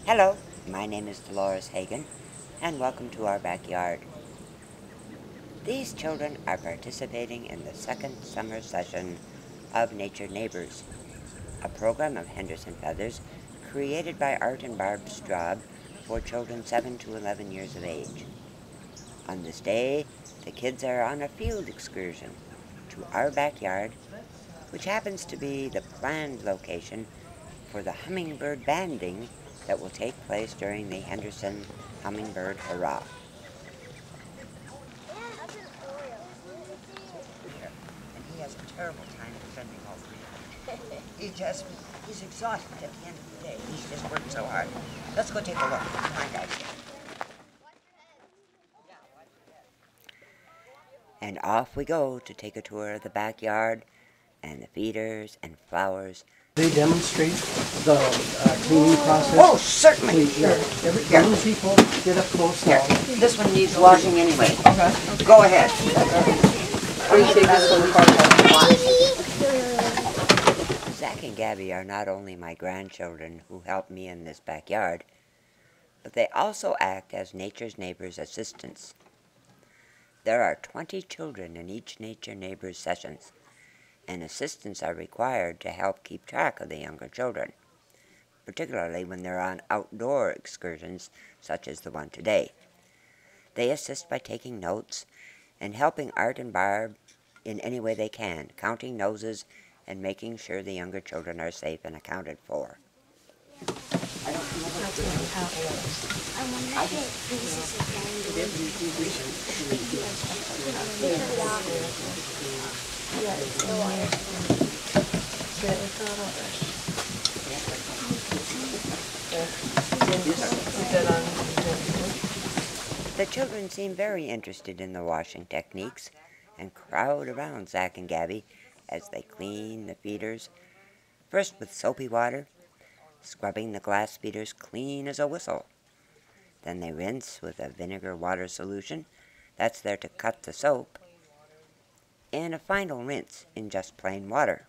Hello, my name is Dolores Hagan, and welcome to our backyard. These children are participating in the second summer session of Nature Neighbors, a program of Henderson Feathers created by Art and Barb Straub for children 7 to 11 years of age. On this day, the kids are on a field excursion to our backyard, which happens to be the planned location for the hummingbird banding that will take place during the Henderson Hummingbird Hurrah. And he has a terrible time defending all three of them. He's exhausted at the end of the day. He's just worked so hard. Let's go take a look. Come on, guys. And off we go to take a tour of the backyard and the feeders and flowers. They demonstrate the cleaning process. Oh, certainly. Every people get up close. Here. This one needs washing anyway. Okay. Go ahead. Zach and Gabby are not only my grandchildren who help me in this backyard, but they also act as Nature's Neighbors assistants. There are 20 children in each Nature Neighbors sessions, and assistants are required to help keep track of the younger children, particularly when they're on outdoor excursions such as the one today. They assist by taking notes and helping Art and Barb in any way they can, counting noses and making sure the younger children are safe and accounted for. The children seem very interested in the washing techniques and crowd around Zach and Gabby as they clean the feeders, first with soapy water, scrubbing the glass feeders clean as a whistle. Then they rinse with a vinegar water solution that's there to cut the soap, and a final rinse in just plain water.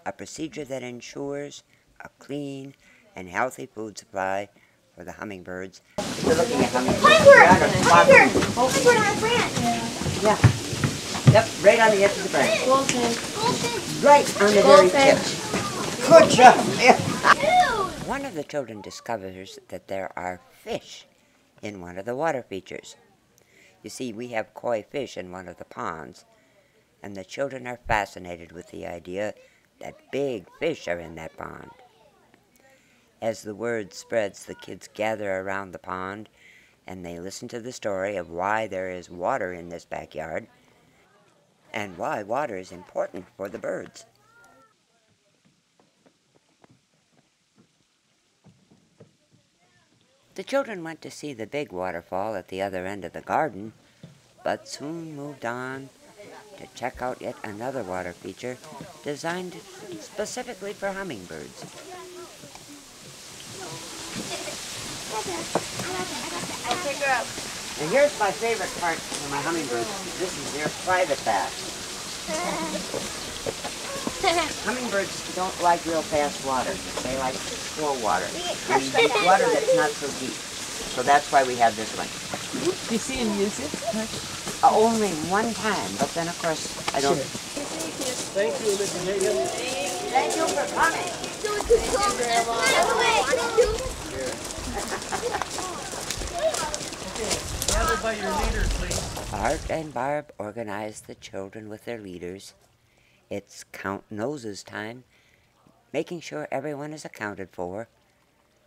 A procedure that ensures a clean and healthy food supply for the hummingbirds. We're looking at hummingbird on a branch. Yeah. Yep, right on the edge of the branch. Right on the very tip. Good job. Yeah. One of the children discovers that there are fish in one of the water features. You see, we have koi fish in one of the ponds, and the children are fascinated with the idea that big fish are in that pond. As the word spreads, the kids gather around the pond, and they listen to the story of why there is water in this backyard, and why water is important for the birds. The children went to see the big waterfall at the other end of the garden, but soon moved on to check out yet another water feature designed specifically for hummingbirds. And here's my favorite part for my hummingbirds. This is their private bath. Hummingbirds don't like real fast water. They like slow water. And water that's not so deep. So that's why we have this one. Do you see him use it? Only one time, but then of course I don't. Thank you, Mrs. Hagan. Thank you for coming. Gather by your leader, please. Art and Barb organize the children with their leaders. It's count noses time, making sure everyone is accounted for,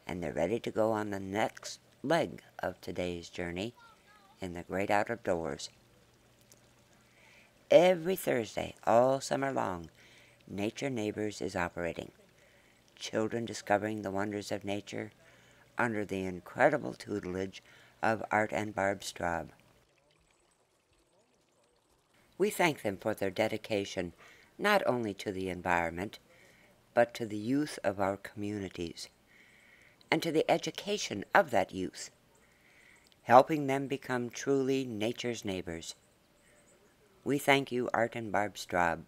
and they're ready to go on the next leg of today's journey in the great outdoors. Every Thursday, all summer long, Nature Neighbors is operating. Children discovering the wonders of nature under the incredible tutelage of Art and Barb Straub. We thank them for their dedication not only to the environment, but to the youth of our communities, and to the education of that youth. helping them become truly nature's neighbors. We thank you, Art and Barb Straub.